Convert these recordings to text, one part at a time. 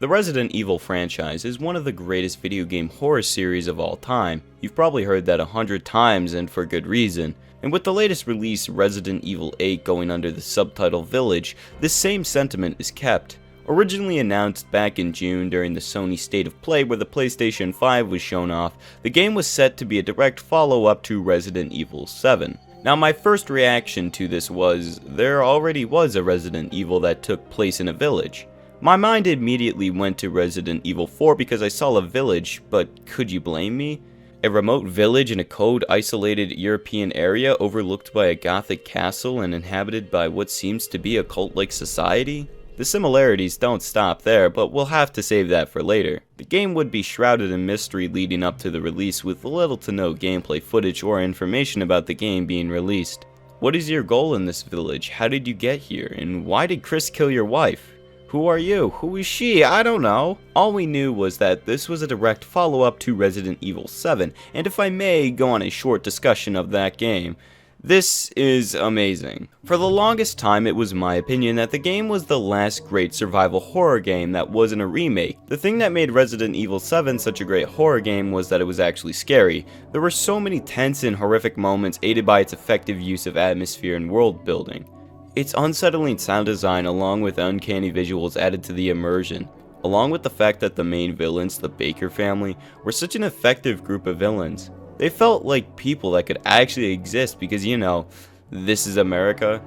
The Resident Evil franchise is one of the greatest video game horror series of all time. You've probably heard that 100 times, and for good reason. And with the latest release, Resident Evil 8, going under the subtitle Village, this same sentiment is kept. Originally announced back in June during the Sony State of Play where the PlayStation 5 was shown off, the game was set to be a direct follow-up to Resident Evil 7. Now my first reaction to this was, there already was a Resident Evil that took place in a village. My mind immediately went to Resident Evil 4 because I saw a village, but could you blame me? A remote village in a cold, isolated European area overlooked by a gothic castle and inhabited by what seems to be a cult-like society? The similarities don't stop there, but we'll have to save that for later. The game would be shrouded in mystery leading up to the release with little to no gameplay footage or information about the game being released. What is your goal in this village? How did you get here? And why did Chris kill your wife? Who are you? Who is she? I don't know. All we knew was that this was a direct follow-up to Resident Evil 7, and if I may go on a short discussion of that game, this is amazing. For the longest time, it was my opinion that the game was the last great survival horror game that wasn't a remake. The thing that made Resident Evil 7 such a great horror game was that it was actually scary. There were so many tense and horrific moments aided by its effective use of atmosphere and world building. Its unsettling sound design along with uncanny visuals added to the immersion, along with the fact that the main villains, the Baker family, were such an effective group of villains. They felt like people that could actually exist because, you know, this is America.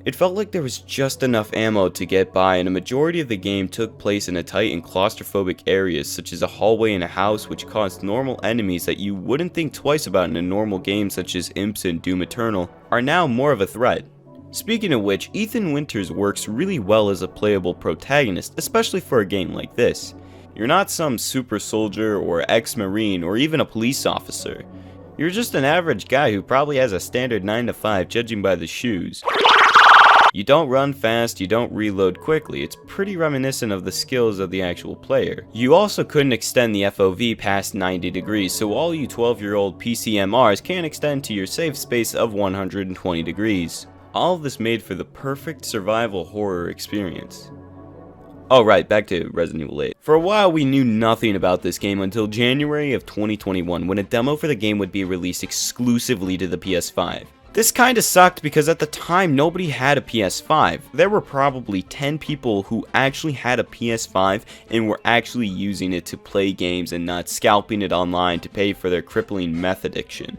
It felt like there was just enough ammo to get by, and a majority of the game took place in a tight and claustrophobic areas such as a hallway in a house, which caused normal enemies that you wouldn't think twice about in a normal game such as Imps and Doom Eternal are now more of a threat. Speaking of which, Ethan Winters works really well as a playable protagonist, especially for a game like this. You're not some super soldier or ex-marine or even a police officer. You're just an average guy who probably has a standard 9 to 5 judging by the shoes. You don't run fast, you don't reload quickly. It's pretty reminiscent of the skills of the actual player. You also couldn't extend the FOV past 90 degrees, so all you 12-year-old PCMRs can extend to your safe space of 120 degrees. All of this made for the perfect survival horror experience. Alright, back to Resident Evil 8. For a while we knew nothing about this game until January of 2021 when a demo for the game would be released exclusively to the PS5. This kinda sucked because at the time nobody had a PS5. There were probably 10 people who actually had a PS5 and were actually using it to play games and not scalping it online to pay for their crippling meth addiction.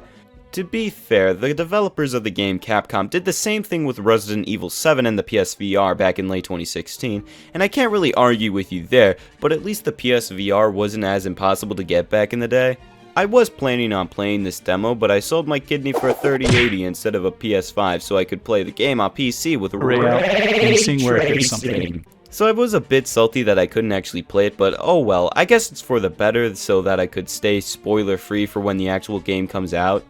To be fair, the developers of the game, Capcom, did the same thing with Resident Evil 7 and the PSVR back in late 2016, and I can't really argue with you there, but at least the PSVR wasn't as impossible to get back in the day. I was planning on playing this demo, but I sold my kidney for a 3080 instead of a PS5 so I could play the game on PC with something. So I was a bit salty that I couldn't actually play it, but oh well, I guess it's for the better so that I could stay spoiler free for when the actual game comes out.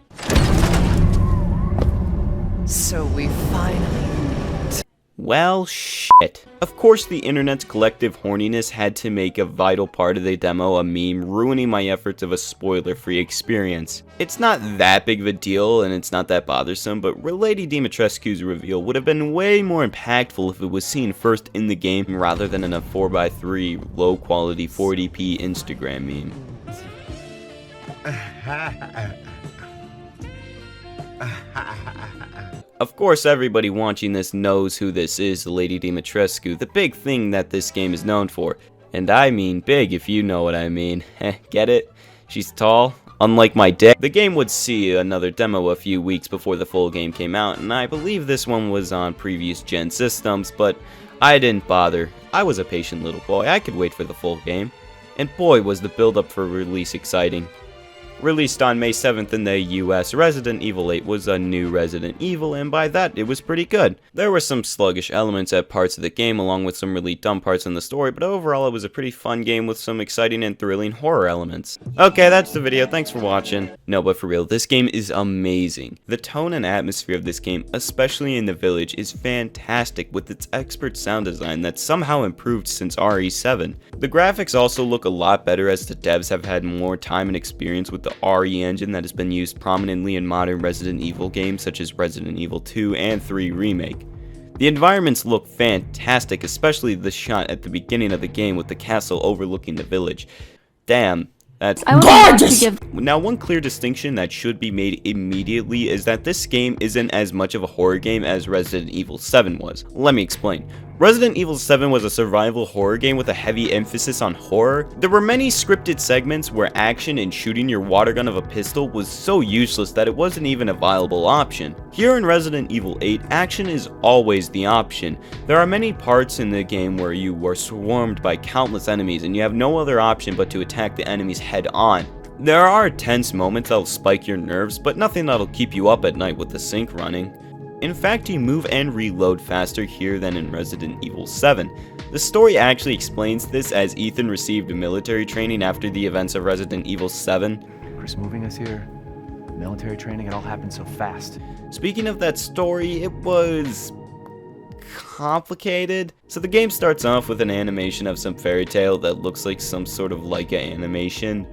So we finally... Well, shit. Of course the internet's collective horniness had to make a vital part of the demo a meme, ruining my efforts of a spoiler-free experience. It's not that big of a deal and it's not that bothersome, but Lady Dimitrescu's reveal would have been way more impactful if it was seen first in the game rather than in a 4x3 low-quality 40p Instagram meme. Of course, everybody watching this knows who this is, Lady Dimitrescu, the big thing that this game is known for. And I mean big, if you know what I mean. Get it? She's tall. Unlike my dick. The game would see another demo a few weeks before the full game came out, and I believe this one was on previous gen systems, but I didn't bother. I was a patient little boy, I could wait for the full game. And boy was the build-up for release exciting. Released on May 7th in the US, Resident Evil 8 was a new Resident Evil, and by that, it was pretty good. There were some sluggish elements at parts of the game, along with some really dumb parts in the story, but overall it was a pretty fun game with some exciting and thrilling horror elements. Okay, that's the video, thanks for watching. No, but for real, this game is amazing. The tone and atmosphere of this game, especially in the village, is fantastic with its expert sound design that's somehow improved since RE7. The graphics also look a lot better as the devs have had more time and experience with the RE engine that has been used prominently in modern Resident Evil games such as Resident Evil 2 and 3 Remake. The environments look fantastic, especially the shot at the beginning of the game with the castle overlooking the village. Damn, that's gorgeous! Now, one clear distinction that should be made immediately is that this game isn't as much of a horror game as Resident Evil 7 was. Let me explain. Resident Evil 7 was a survival horror game with a heavy emphasis on horror. There were many scripted segments where action and shooting your water gun of a pistol was so useless that it wasn't even a viable option. Here in Resident Evil 8, action is always the option. There are many parts in the game where you are swarmed by countless enemies and you have no other option but to attack the enemies head on. There are tense moments that'll spike your nerves, but nothing that'll keep you up at night with the sync running. In fact, you move and reload faster here than in Resident Evil 7. The story actually explains this, as Ethan received military training after the events of Resident Evil 7. Chris moving us here, military training, it all happened so fast. Speaking of that story, it was complicated. So the game starts off with an animation of some fairy tale that looks like some sort of Leica animation.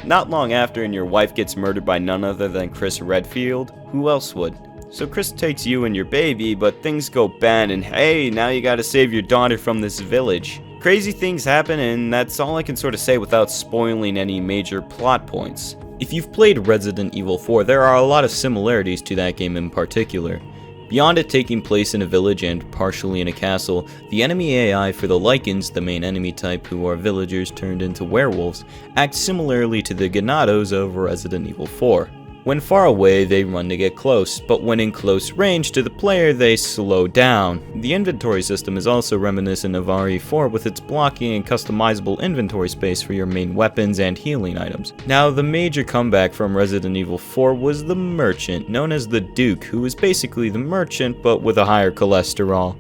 Not long after, and your wife gets murdered by none other than Chris Redfield. Who else would? So Chris takes you and your baby, but things go bad and hey, now you gotta save your daughter from this village. Crazy things happen, and that's all I can sort of say without spoiling any major plot points. If you've played Resident Evil 4, there are a lot of similarities to that game in particular. Beyond it taking place in a village and partially in a castle, the enemy AI for the Lycans, the main enemy type who are villagers turned into werewolves, act similarly to the Ganados of Resident Evil 4. When far away, they run to get close, but when in close range to the player, they slow down. The inventory system is also reminiscent of RE4 with its blocking and customizable inventory space for your main weapons and healing items. Now, the major comeback from Resident Evil 4 was the Merchant, known as the Duke, who is basically the Merchant but with a higher cholesterol.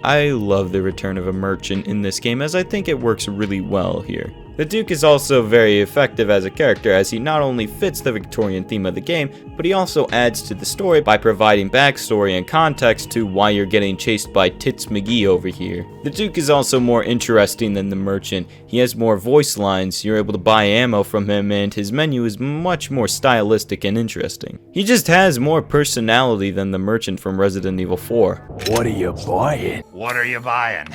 I love the return of a merchant in this game, as I think it works really well here. The Duke is also very effective as a character, as he not only fits the Victorian theme of the game, but he also adds to the story by providing backstory and context to why you're getting chased by Tits McGee over here. The Duke is also more interesting than the Merchant. He has more voice lines, you're able to buy ammo from him, and his menu is much more stylistic and interesting. He just has more personality than the Merchant from Resident Evil 4. What are you buying? What are you buying?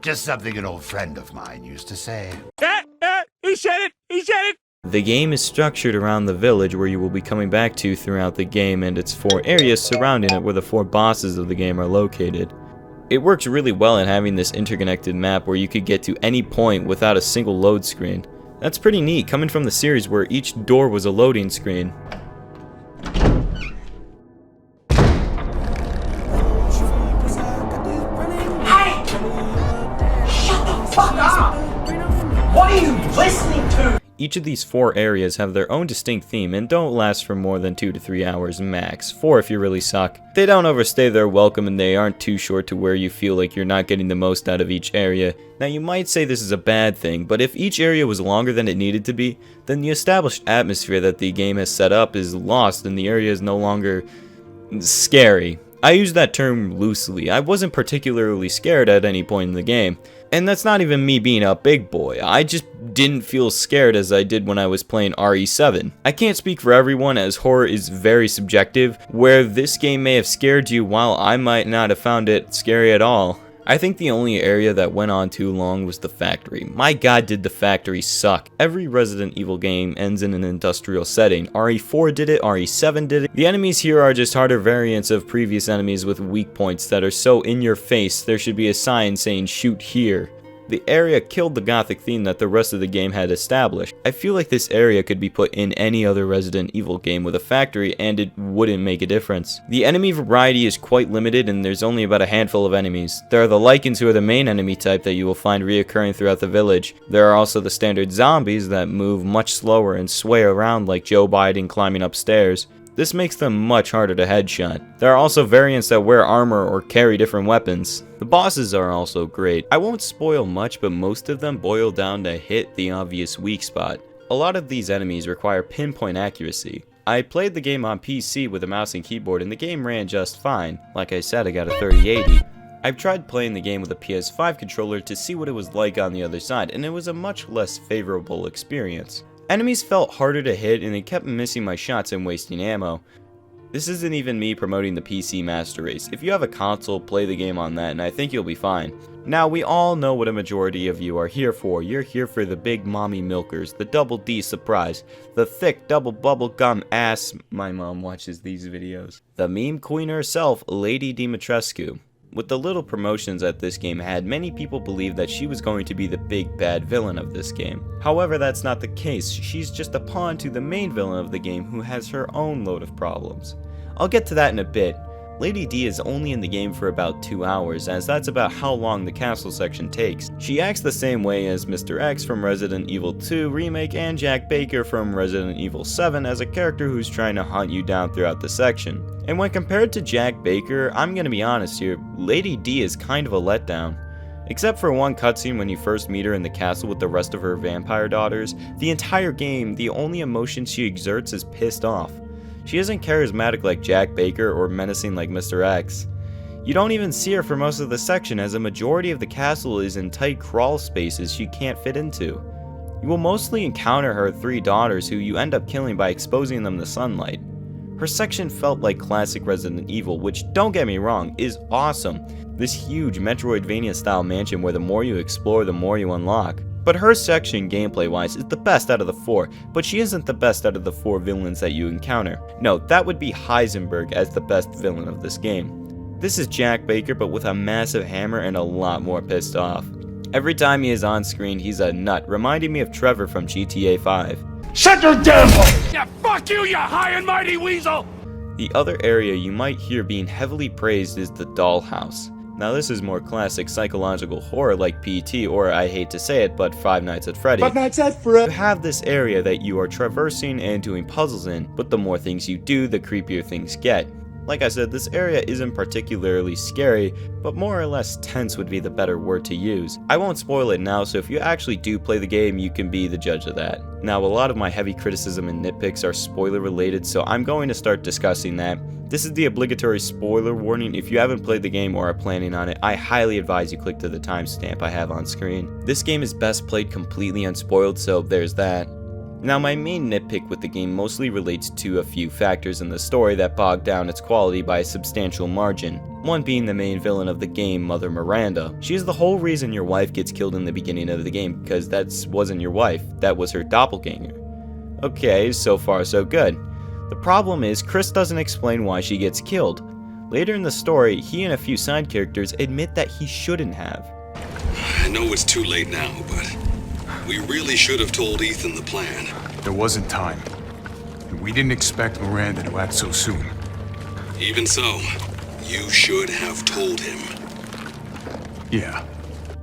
Just something an old friend of mine used to say. He said it! He said it! The game is structured around the village where you will be coming back to throughout the game, and its 4 areas surrounding it where the 4 bosses of the game are located. It works really well in having this interconnected map where you could get to any point without a single load screen. That's pretty neat, coming from the series where each door was a loading screen. Each of these 4 areas have their own distinct theme and don't last for more than 2 to 3 hours max, 4 if you really suck. They don't overstay their welcome and they aren't too short to where you feel like you're not getting the most out of each area. Now you might say this is a bad thing, but if each area was longer than it needed to be, then the established atmosphere that the game has set up is lost and the area is no longer scary. I use that term loosely. I wasn't particularly scared at any point in the game. And that's not even me being a big boy. I just didn't feel scared as I did when I was playing RE7. I can't speak for everyone, as horror is very subjective, where this game may have scared you while I might not have found it scary at all. I think the only area that went on too long was the factory. My god, did the factory suck. Every Resident Evil game ends in an industrial setting. RE4 did it, RE7 did it. The enemies here are just harder variants of previous enemies with weak points that are so in your face there should be a sign saying shoot here. The area killed the gothic theme that the rest of the game had established. I feel like this area could be put in any other Resident Evil game with a factory and it wouldn't make a difference. The enemy variety is quite limited and there's only about a handful of enemies. There are the Lycans, who are the main enemy type that you will find reoccurring throughout the village. There are also the standard zombies that move much slower and sway around like Joe Biden climbing upstairs. This makes them much harder to headshot. There are also variants that wear armor or carry different weapons. The bosses are also great. I won't spoil much, but most of them boil down to hit the obvious weak spot. A lot of these enemies require pinpoint accuracy. I played the game on PC with a mouse and keyboard and the game ran just fine. Like I said, I got a 3080. I've tried playing the game with a PS5 controller to see what it was like on the other side, and it was a much less favorable experience. Enemies felt harder to hit and they kept missing my shots and wasting ammo. This isn't even me promoting the PC Master Race. If you have a console, play the game on that and I think you'll be fine. Now, we all know what a majority of you are here for. You're here for the big mommy milkers, the double D surprise, the thick double bubble gum ass. My mom watches these videos. The meme queen herself, Lady Dimitrescu. With the little promotions that this game had, many people believed that she was going to be the big bad villain of this game. However, that's not the case. She's just a pawn to the main villain of the game who has her own load of problems. I'll get to that in a bit. Lady D is only in the game for about 2 hours, as that's about how long the castle section takes. She acts the same way as Mr. X from Resident Evil 2 Remake and Jack Baker from Resident Evil 7 as a character who's trying to hunt you down throughout the section. And when compared to Jack Baker, I'm gonna be honest here, Lady D is kind of a letdown. Except for one cutscene when you first meet her in the castle with the rest of her vampire daughters, the entire game, the only emotion she exerts is pissed off. She isn't charismatic like Jack Baker or menacing like Mr. X. You don't even see her for most of the section, as a majority of the castle is in tight crawl spaces she can't fit into. You will mostly encounter her 3 daughters who you end up killing by exposing them to sunlight. Her section felt like classic Resident Evil, which, don't get me wrong, is awesome. This huge Metroidvania style mansion where the more you explore, the more you unlock. But her section, gameplay-wise, is the best out of the 4, but she isn't the best out of the 4 villains that you encounter. No, that would be Heisenberg as the best villain of this game. This is Jack Baker, but with a massive hammer and a lot more pissed off. Every time he is on screen, he's a nut, reminding me of Trevor from GTA 5. Shut your damn hole! Yeah, fuck you, you high and mighty weasel! The other area you might hear being heavily praised is the dollhouse. Now this is more classic psychological horror like PT, or I hate to say it, but Five Nights at Freddy's. Five Nights at Freddy's. You have this area that you are traversing and doing puzzles in, but the more things you do, the creepier things get. Like I said, this area isn't particularly scary, but more or less tense would be the better word to use. I won't spoil it now, so if you actually do play the game, you can be the judge of that. Now, a lot of my heavy criticism and nitpicks are spoiler related, so I'm going to start discussing that. This is the obligatory spoiler warning. If you haven't played the game or are planning on it, I highly advise you click to the timestamp I have on screen. This game is best played completely unspoiled, so there's that. Now, my main nitpick with the game mostly relates to a few factors in the story that bog down its quality by a substantial margin. One being the main villain of the game, Mother Miranda. She is the whole reason your wife gets killed in the beginning of the game, because that wasn't your wife, that was her doppelganger. Okay, so far so good. The problem is, Chris doesn't explain why she gets killed. Later in the story, he and a few side characters admit that he shouldn't have. I know it's too late now, but we really should have told Ethan the plan. There wasn't time. And we didn't expect Miranda to act so soon. Even so, you should have told him. Yeah.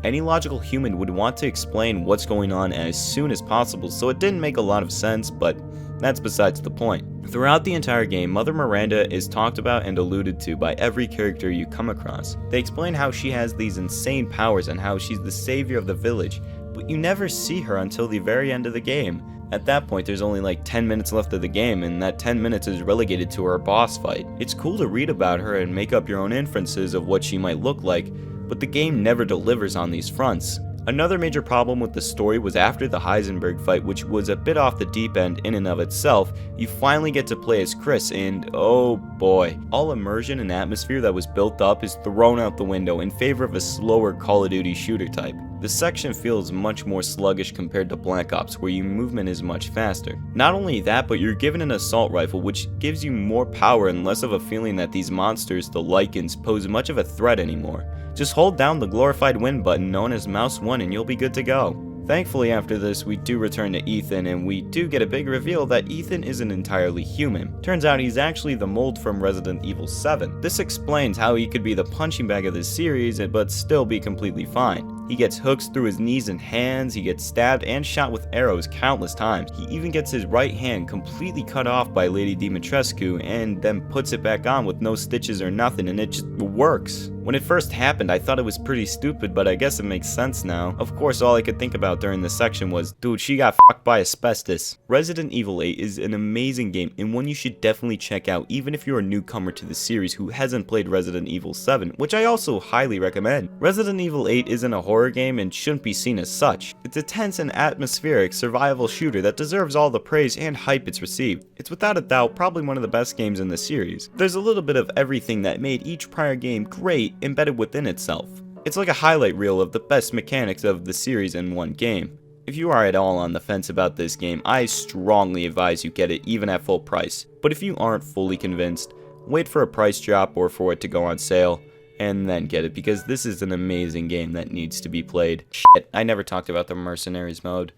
Any logical human would want to explain what's going on as soon as possible, so it didn't make a lot of sense, but that's besides the point. Throughout the entire game, Mother Miranda is talked about and alluded to by every character you come across. They explain how she has these insane powers and how she's the savior of the village, but you never see her until the very end of the game. At that point, there's only like 10 minutes left of the game, and that 10 minutes is relegated to her boss fight. It's cool to read about her and make up your own inferences of what she might look like, but the game never delivers on these fronts. Another major problem with the story was after the Heisenberg fight, which was a bit off the deep end in and of itself, you finally get to play as Chris, and oh boy, all immersion and atmosphere that was built up is thrown out the window in favor of a slower Call of Duty shooter type. The section feels much more sluggish compared to Black Ops, where your movement is much faster. Not only that, but you're given an assault rifle, which gives you more power and less of a feeling that these monsters, the Lycans, pose much of a threat anymore. Just hold down the glorified win button known as mouse 1 and you'll be good to go. Thankfully, after this, we do return to Ethan, and we do get a big reveal that Ethan isn't entirely human. Turns out he's actually the mold from Resident Evil 7. This explains how he could be the punching bag of this series, but still be completely fine. He gets hooks through his knees and hands, he gets stabbed and shot with arrows countless times. He even gets his right hand completely cut off by Lady Dimitrescu and then puts it back on with no stitches or nothing, and it just works. When it first happened, I thought it was pretty stupid, but I guess it makes sense now. Of course, all I could think about during this section was, dude, she got fucked by asbestos. Resident Evil 8 is an amazing game and one you should definitely check out even if you're a newcomer to the series who hasn't played Resident Evil 7, which I also highly recommend. Resident Evil 8 isn't a horror horror game and shouldn't be seen as such. It's a tense and atmospheric survival shooter that deserves all the praise and hype it's received. It's without a doubt probably one of the best games in the series. There's a little bit of everything that made each prior game great embedded within itself. It's like a highlight reel of the best mechanics of the series in one game. If you are at all on the fence about this game, I strongly advise you get it even at full price. But if you aren't fully convinced, wait for a price drop or for it to go on sale, and then get it, because this is an amazing game that needs to be played. Shit, I never talked about the Mercenaries mode.